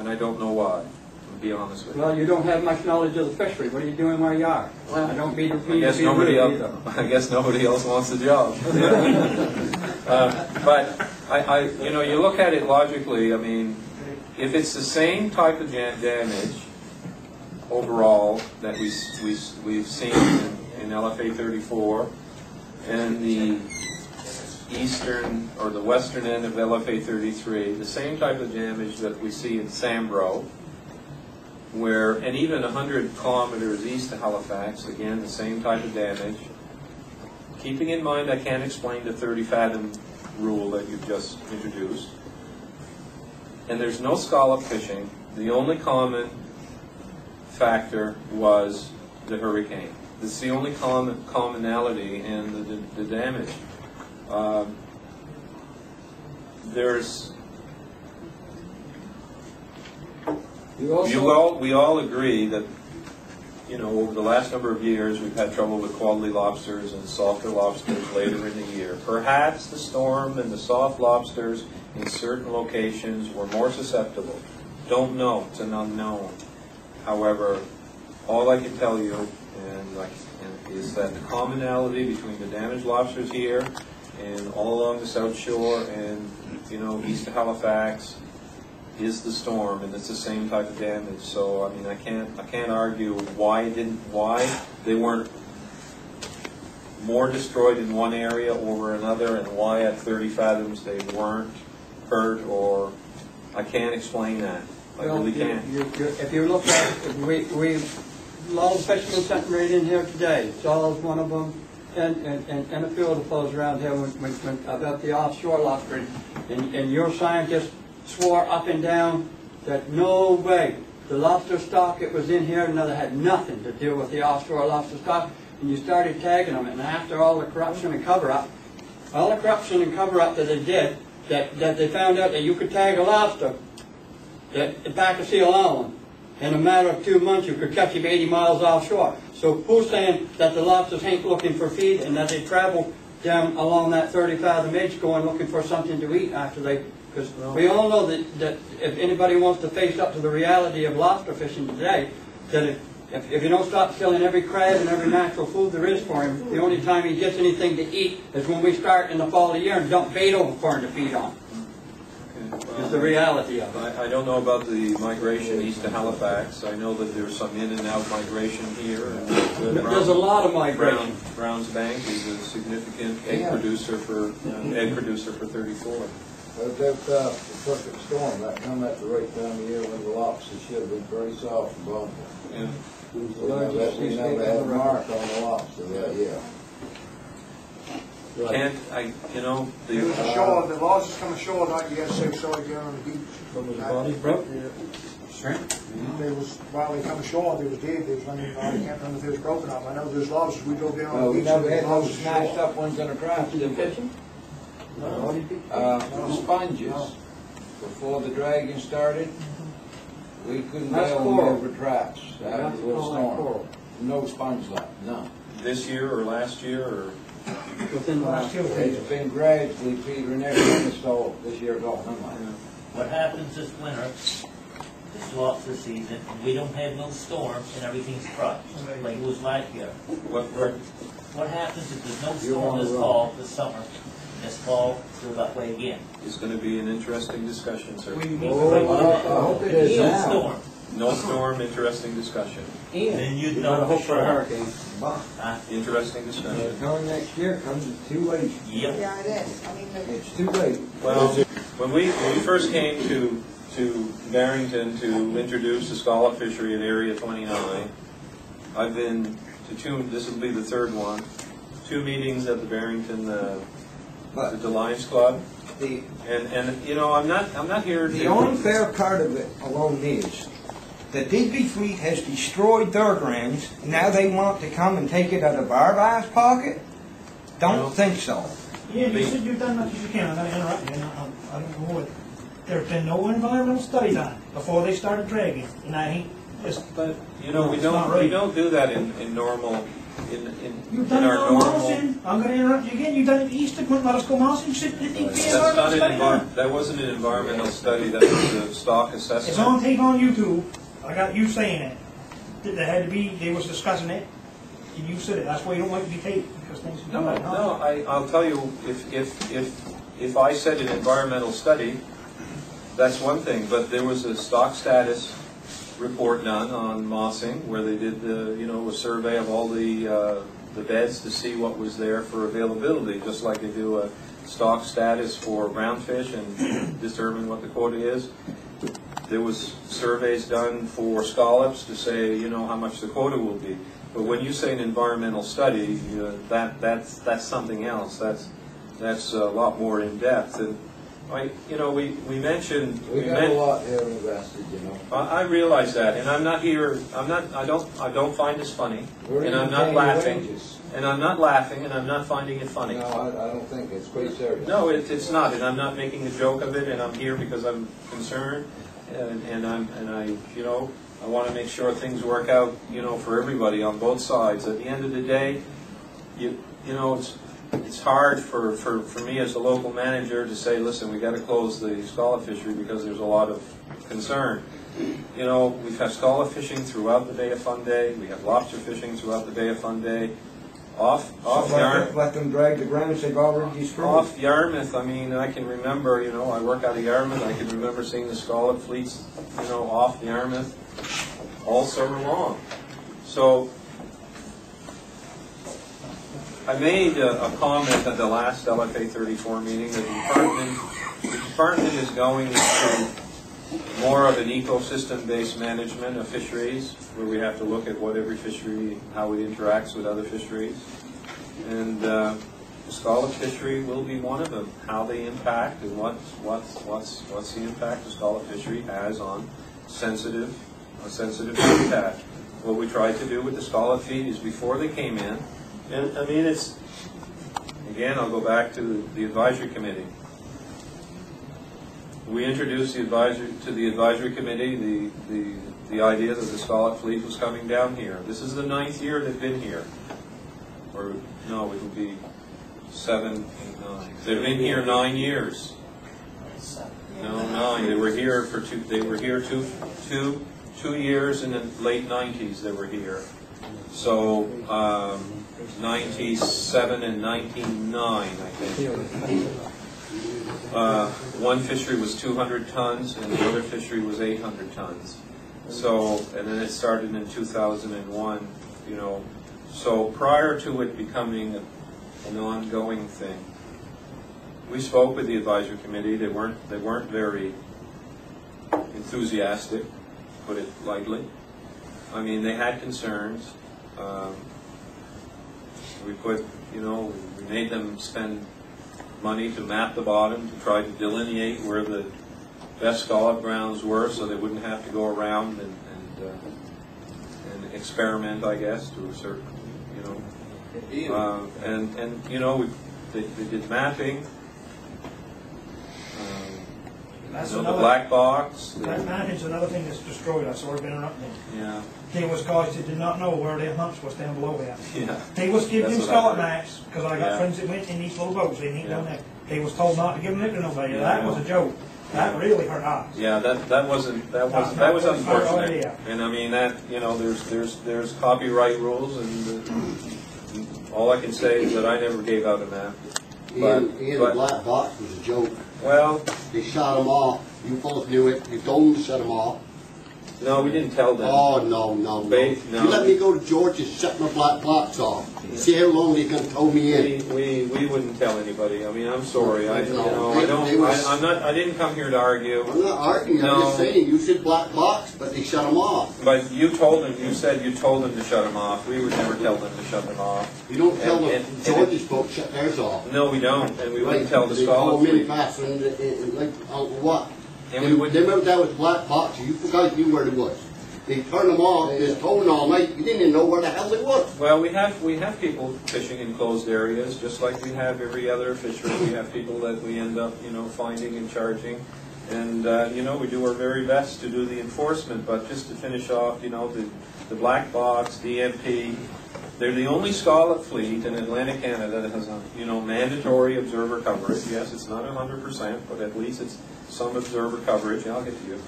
and I don't know why, to be honest with you. Well, you don't have much knowledge of the fishery. What are you doing where you are? Well, I don't mean to I guess nobody else wants the job. But you look at it logically. I mean, if it's the same type of damage overall that we've seen in LFA 34 and the eastern or the western end of LFA 33, the same type of damage that we see in Sambro, and even 100 kilometers east of Halifax, again, the same type of damage. Keeping in mind I can't explain the 30-fathom rule that you've just introduced. And there's no scallop fishing. The only common factor was the hurricane. It's the only commonality in the damage. We all agree that, over the last number of years we've had trouble with quality lobsters and softer lobsters later in the year. Perhaps the storm and the soft lobsters in certain locations were more susceptible. Don't know. It's an unknown. However, all I can tell you is that the commonality between the damaged lobsters here and all along the South Shore and east of Halifax is the storm, and it's the same type of damage. So I mean, I can't argue why they weren't more destroyed in one area over another, and why at 30 fathoms they weren't hurt, or I can't explain that. I really can't. If you look at it, a lot of fishermen sent right in here today. Charles, one of them, and a few of the fellows around here about the offshore lobstering, and your scientists swore up and down that no way. The lobster stock that was in here had nothing to do with the offshore lobster stock, and you started tagging them, and after all the corruption and cover-up, that they did, that they found out that you could tag a lobster back to Seal Island. In a matter of 2 months, you could catch him 80 miles offshore. So who's saying that the lobsters ain't looking for feed and that they travel down along that 30-fathom edge going looking for something to eat after they... Because we all know that if anybody wants to face up to the reality of lobster fishing today, that if you don't stop killing every crab and every natural food there is for him, the only time he gets anything to eat is when we start in the fall of the year and dump bait over for him to feed on. It's the reality of it. I don't know about the migration east to Halifax. I know that there's some in and out migration here. There's a lot of migration. Browns Bank is a significant egg producer for 34. But that perfect storm, that come at the right time of year when the lobsters should have been pretty soft and bumpy. Yeah. We never had a mark on the lobster that year. Right. The lobsters come ashore, not yet, safe so again on the beach. From his body broke? Shrimp? While they come ashore, they was dead. They was running, I can't remember if they was broken up. I know there's lobsters. We drove down on the We beach. never had those smashed up ones in the traps, did we? Sponges. Before the dragon started, we couldn't bail them over traps. After the storm. No sponge left, none. This year or last year or? Within the last 2 weeks. It's been gradually petering everything that's all this year's all. What happens this winter, this lobster season, and we don't have no storms and everything's crushed, like it was last year. What happens if there's no storm this fall, this summer, this fall, so that way again? It's going to be an interesting discussion, sir. I hope it is No now. storm. No storm, interesting discussion. Then you'd You know gotta hope for for a sure. hurricane. Interesting discussion. Coming next year comes too late. Yep. Yeah, it is. I mean, It's too late. Well, when we first came to Barrington to introduce the scallop fishery at Area 29, I've been to this will be the third one, 2 meetings at the Barrington, the Lions Club. And I'm not here to... The unfair part of it alone is the Digby fleet has destroyed their grounds, and now they want to come and take it out of our bass pocket? Don't think so. Yeah, you said you've done much as you can. I'm going to interrupt you. I don't know what. There have been no environmental studies on it before they started dragging, and I ain't just. But we don't do that in normal You've done it our on normal. mossing. I'm going to interrupt you again. You've done it Easter, wouldn't let us go mossing. You said That's not that wasn't an environmental study. That was a stock assessment. It's on tape on YouTube. I got you saying it. They had to be. They was discussing it, and you said it. That's why you don't like to be taped, because things can come out. No. I'll tell you, if I said an environmental study, that's one thing. But there was a stock status report done on mossing, where they did a survey of all the beds to see what was there for availability, just like they do a stock status for groundfish and determine what the quota is. There was surveys done for scallops to say, how much the quota will be. But when you say an environmental study, that's something else. That's a lot more in depth. And we mentioned We got a lot here invested, I realize that, and I'm not here. I don't find this funny, and I'm not laughing. And I'm not laughing, and I'm not finding it funny. No, I don't think it's quite serious. No, it's not, and I'm not making a joke of it. And I'm here because I'm concerned, and I want to make sure things work out, for everybody on both sides. At the end of the day, it's hard for me as a local manager to say, listen, we got to close the scallop fishery because there's a lot of concern. We've had scallop fishing throughout the Bay of Fundy. We have lobster fishing throughout the Bay of Fundy. Off Yarmouth. Let them drag the grounds they've already destroyed. Off Yarmouth, I can remember, I work out of Yarmouth, I can remember seeing the scallop fleets, off Yarmouth all summer long. So, I made a comment at the last LFA 34 meeting that the department is going into more of an ecosystem-based management of fisheries, where we have to look at what every fishery, how it interacts with other fisheries. And the scallop fishery will be one of them, how they impact and what's the impact the scallop fishery has on sensitive habitat. What we tried to do with the scallop feed is before they came in, and it's, again, I'll go back to the advisory committee. We introduced to the advisory committee the idea that the scallop fleet was coming down here. This is the 9th year they've been here. Or no, it would be 7, 8, 9. They've been here 9 years. No, 9. They were here for two. They were here two years in the late 90s. They were here. So 97 and 99, I think. One fishery was 200 tons, and the other fishery was 800 tons. So, and then it started in 2001. So prior to it becoming an ongoing thing, we spoke with the advisory committee. They weren't very enthusiastic, put it lightly. They had concerns. We made them spend money to map the bottom, to try to delineate where the best scallop grounds were, so they wouldn't have to go around and experiment, I guess, to a certain, they did mapping. The black box. Mapping's another thing that's destroyed us, sorry to interrupt them. Yeah. There was guys that did not know where their humps was down below there. Yeah. They was giving them That's what scallop I heard. maps, because I got Yeah. friends that went in these little boats, they ain't Yeah. done that. They was told not to give them it to nobody. Yeah, That I was know. a joke. That really hurt us. Yeah, that was unfortunate. Yeah. And there's copyright rules, and all I can say is that I never gave out a map. The black box was a joke. Well, They shot them off. You both knew it. You told them to shut them off. no, we didn't tell them. Oh, no. Babe, no. You let me go to Georgia, shut my black box off. See how long they can tow me in. We wouldn't tell anybody. I'm sorry. I didn't come here to argue. I'm not arguing. I'm just saying, you said black box, but they shut them off. But you said you told them to shut them off. We would never tell them to shut them off. You don't tell them And- Georgia's folks shut theirs off. No, we don't, and we wouldn't tell the They scallop told me fleet. fast, and like, what? And we They wouldn't. remember that was black box, you forgot you where it was. They turned them off, they was towing all night, you didn't even know where the hell they was. Well, we have people fishing in closed areas, just like we have every other fishery. We have people that we end up, finding and charging, and we do our very best to do the enforcement. But just to finish off, the black box, DMP, They're the only scallop fleet in Atlantic Canada that has, mandatory observer coverage. Yes, it's not 100%, but at least it's some observer coverage. I'll get to you.